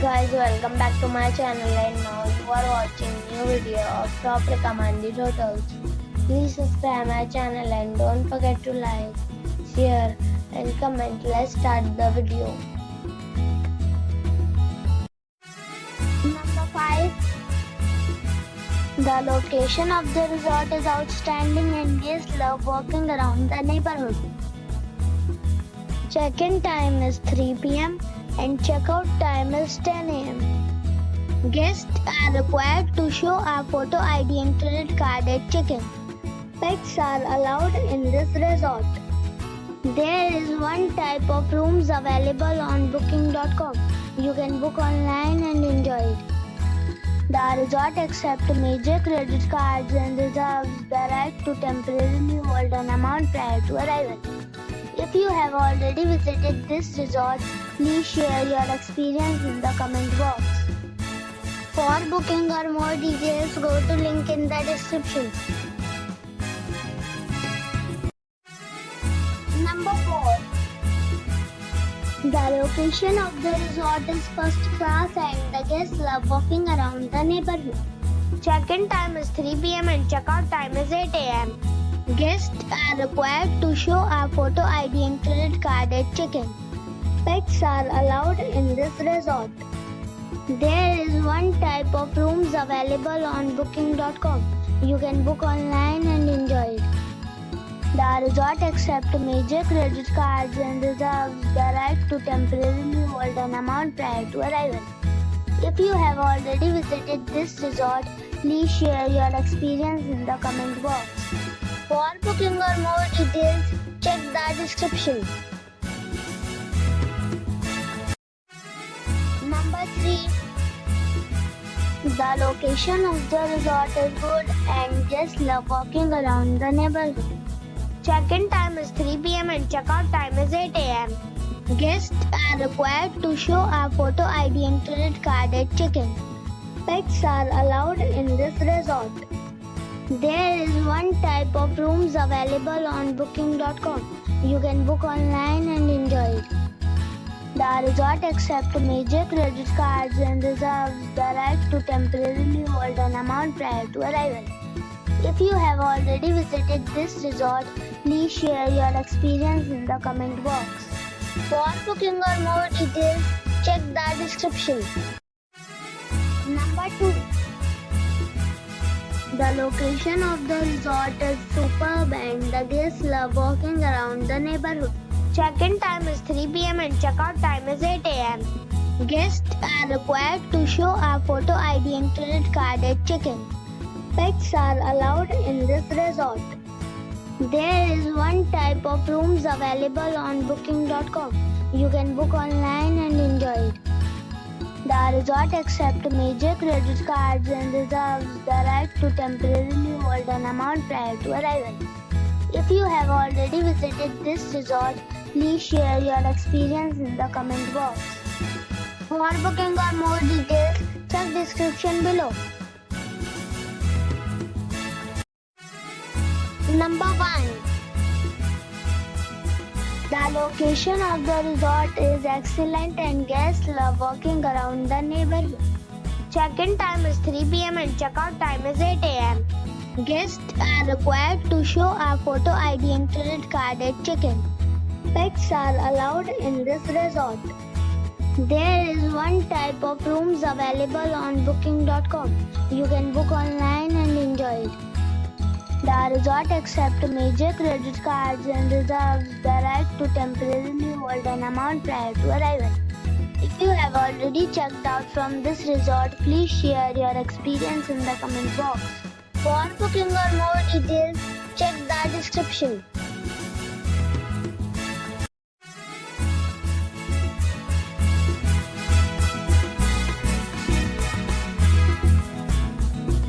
Guys, welcome back to my channel, and now you are watching new video of top recommended hotels. Please subscribe my channel and don't forget to like, share and comment. Let's start the video. Number 5. The location of the resort is outstanding and guests love walking around the neighborhood. Check-in time is 3 p.m. and checkout time is 10 a.m. Guests are required to show a photo ID and credit card at check-in. Pets are allowed in this resort. There is one type of rooms available on booking.com. You can book online and enjoy it. The resort accepts major credit cards and reserves the right to temporarily hold an amount prior to arrival. If you have already visited this resort, please share your experience in the comment box. For booking or more details, go to link in the description. Number 4. The location of the resort is first class and the guests love walking around the neighborhood. Check-in time is 3 p.m. and checkout time is 8 a.m. Guests are required to show a photo ID and credit card at check-in. Pets are allowed in this resort. There is one type of rooms available on booking.com. You can book online and enjoy it. The resort accepts major credit cards and reserves the right to temporarily hold an amount prior to arrival. If you have already visited this resort, please share your experience in the comment box. For booking or more details, check the description. Number 3. The location of the resort is good and guests love walking around the neighborhood. Check-in time is 3 p.m. and checkout time is 8 a.m. Guests are required to show a photo ID and credit card at check-in. Pets are allowed in this resort. There is one type of rooms available on booking.com. You can book online and enjoy it. The resort accepts major credit cards and reserves the right to temporarily hold an amount prior to arrival. If you have already visited this resort, please share your experience in the comment box. For booking or more details, check the description. Number 2. The location of the resort is superb and the guests love walking around the neighborhood. Check-in time is 3 p.m. and checkout time is 8 a.m. Guests are required to show a photo ID and credit card at check-in. Pets are allowed in this resort. There is one type of rooms available on booking.com. You can book online and enjoy it. The resort accepts major credit cards and reserves the right to temporarily hold an amount prior to arrival. If you have already visited this resort, please share your experience in the comment box. For booking or more details, check description below. Number 1. The location of the resort is excellent and guests love walking around the neighborhood. Check-in time is 3 p.m. and checkout time is 8 a.m. Guests are required to show a photo ID and credit card at check-in. Pets are allowed in this resort. There is one type of rooms available on booking.com. You can book online and enjoy it. The resort accepts major credit cards and reserves the right to temporarily hold an amount prior to arrival. If you have already checked out from this resort, please share your experience in the comment box. For booking or more details, check the description.